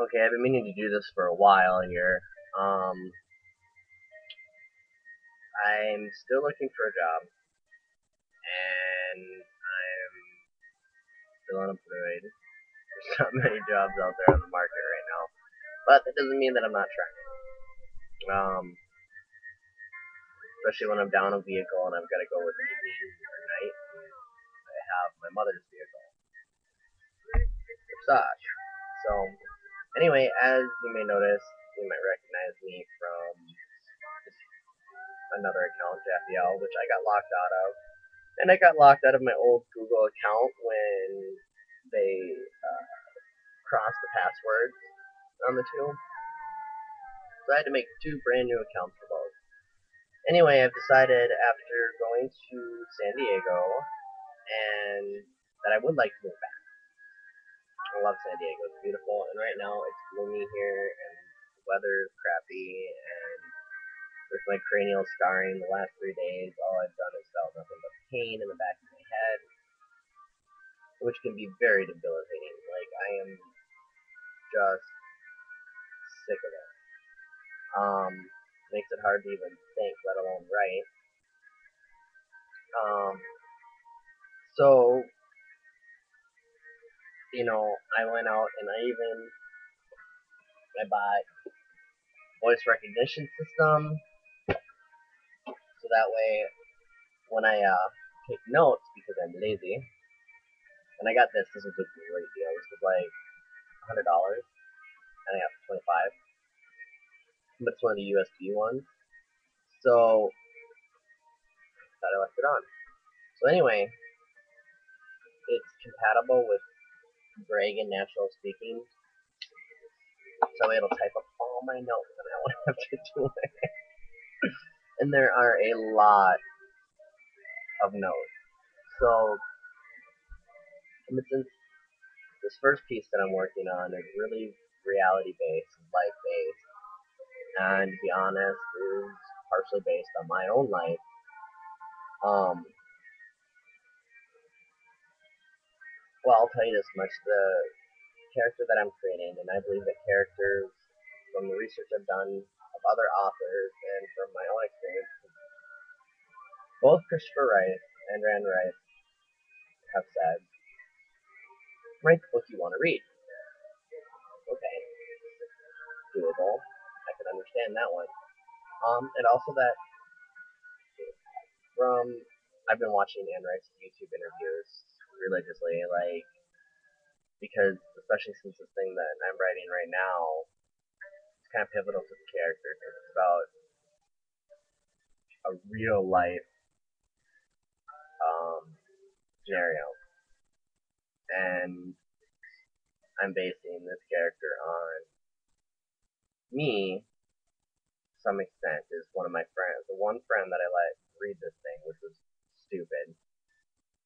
Okay, I've been meaning to do this for a while here. I'm still looking for a job, and I'm still unemployed. There's not many jobs out there on the market right now, but that doesn't mean that I'm not trying. Especially when I'm down a vehicle and I've got to go with evening or night, and I have my mother's vehicle, which sucks. So, anyway, as you may notice, you might recognize me from another account, Japhiel, which I got locked out of. And I got locked out of my old Google account when they crossed the passwords on the two. So I had to make two brand new accounts for both. Anyway, I've decided after going to San Diego and that I would like to move back. I love San Diego. It's beautiful, and right now it's gloomy here, and the weather is crappy, and with my cranial scarring the last 3 days, all I've done is felt nothing but pain in the back of my head, which can be very debilitating. Like, I am just sick of it. Makes it hard to even think, let alone write. Um, so, I went out and I bought voice recognition system, so that way when I take notes, because I'm lazy, and I got this was a great deal. This was like $100, and I got 25, but it's one of the USB ones. So thought I left it on. So anyway, it's compatible with Greg and Natural Speaking, so it'll type up all my notes, and I won't have to do it. And there are a lot of notes. So, since this first piece that I'm working on is really reality based, life based, and to be honest, is partially based on my own life. Um, well, I'll tell you this much: the character that I'm creating, and I believe that characters, from the research I've done of other authors and from my own experience, both Christopher Wright and Rand Wright have said, write the book you want to read. Okay, doable. I can understand that one. And also that from I've been watching Anne Rice's YouTube interviews religiously, like, because especially since this thing that I'm writing right now is kind of pivotal to the character, because it's about a real life scenario, and I'm basing this character on me to some extent. Is one of my friends, the one friend that I let read this thing, which was stupid.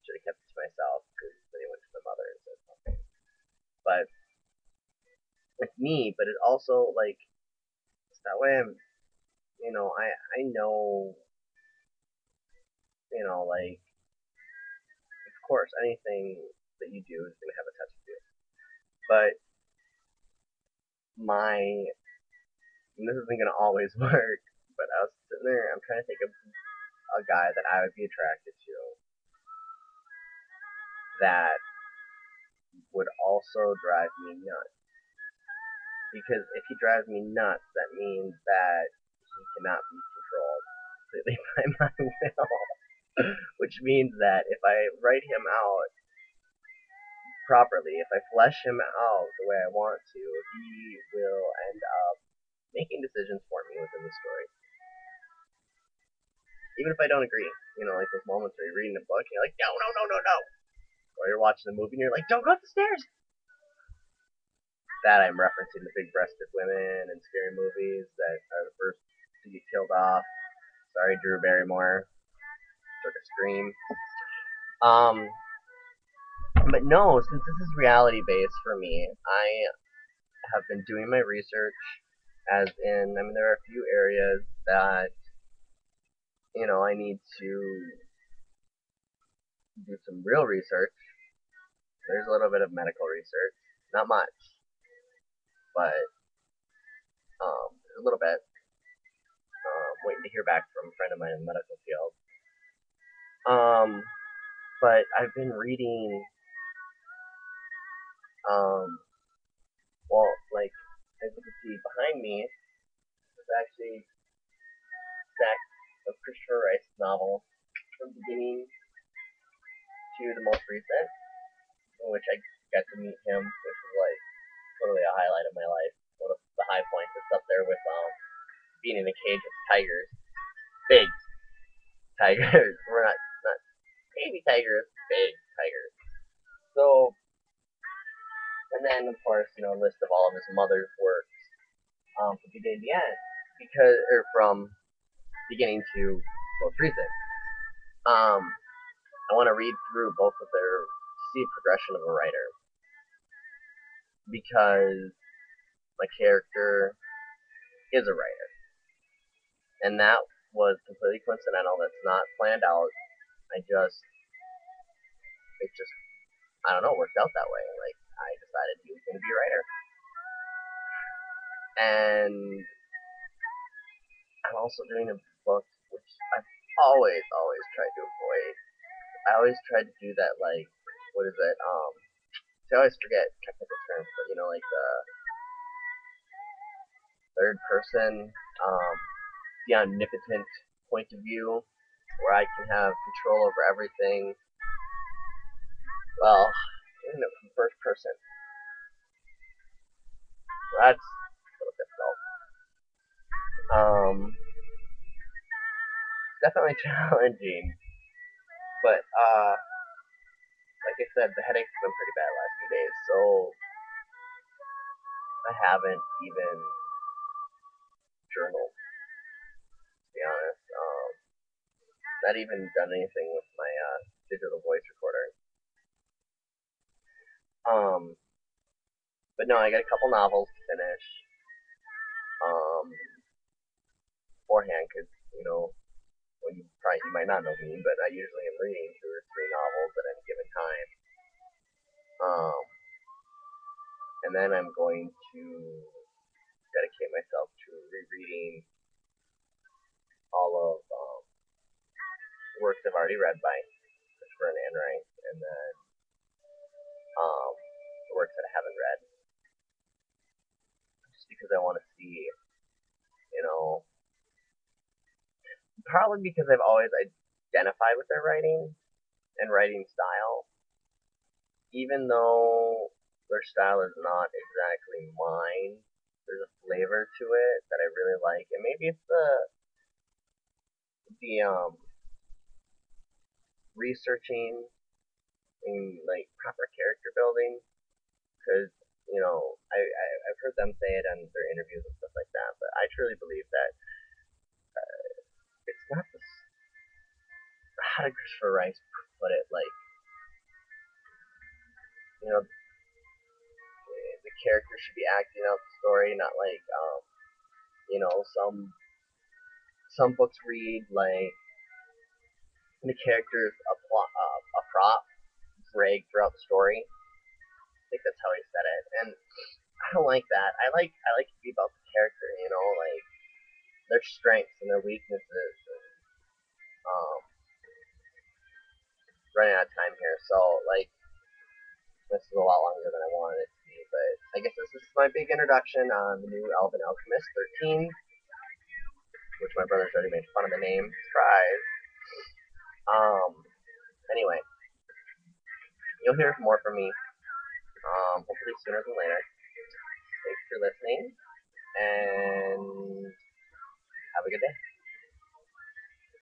Should have kept it to myself because then he went to the mother and said something. But it's me, but it also, like, that way I know, like, of course, anything that you do is going to have a touch of you. But and this isn't going to always work, but I was sitting there, I'm trying to think of a guy that I would be attracted to that would also drive me nuts. Because if he drives me nuts, that means that he cannot be controlled completely by my will. Which means that if I write him out properly, if I flesh him out the way I want to, he will end up making decisions for me within the story. Even if I don't agree, like those moments where you're reading a book and you're like, no, no, no, no, no. Or you're watching a movie and you're like, don't go up the stairs. That I'm referencing the big breasted women and scary movies that are the first to get killed off. Sorry, Drew Barrymore. Took a scream. But no, since this is reality based for me, I have been doing my research, as in, there are a few areas that, I need to do some real research. There's a little bit of medical research, not much, but a little bit. Waiting to hear back from a friend of mine in the medical field. But I've been reading, um, well, like, as you can see behind me, is actually a stack of Christopher Rice novels from beginning to the most recent, in which I got to meet him, which was like totally a highlight of my life. One of the high points. It's up there with being in a cage with tigers, big tigers. We're not baby tigers, big tigers. So, and then of course, a list of all of his mother's works from beginning to end, from beginning to most recent. I want to read through both of their see progression of a writer because my character is a writer, and that was completely coincidental. That's not planned out. It just I don't know worked out that way. Like I decided he was going to be a writer, and I'm also doing a book which I've always tried to avoid. I always tried to do that, like, what is it? I always forget technical terms, but like the third person, the omnipotent point of view, where I can have control over everything. Well, doing it from first person, so that's a little difficult. Definitely challenging, but like I said, the headaches have been pretty bad the last few days, so I haven't even journaled, to be honest. Not even done anything with my digital voice recorder. Um, but no, I got a couple novels to finish um, beforehand because when you might not know me, but I usually am reading 2 or 3 novels at any given time. Um, and then I'm going to dedicate myself to rereading all of the works I've already read by Christopher and Anne Rice, and then the works that I haven't read, just because I want to see, probably because I've always identified with their writing and writing style, even though their style is not exactly mine. There's a flavor to it that I really like, and maybe it's the researching and like proper character building, because I've heard them say it on their interviews and stuff like that, but I truly believe that it's not the how did Christopher Rice put it, like the character should be acting out the story, not like some books read like the character is a prop drag throughout the story. I think that's how he said it, and I don't like that. I like to be about the character, like their strengths and their weaknesses. And, um, running out of time here, so like this is a lot longer than I wanted it to be, but I guess this is my big introduction on the new Elven Alchemist 13, which my brother's already made fun of the name. Surprise. Anyway, you'll hear more from me, hopefully sooner than later. Thanks for listening, and have a good day.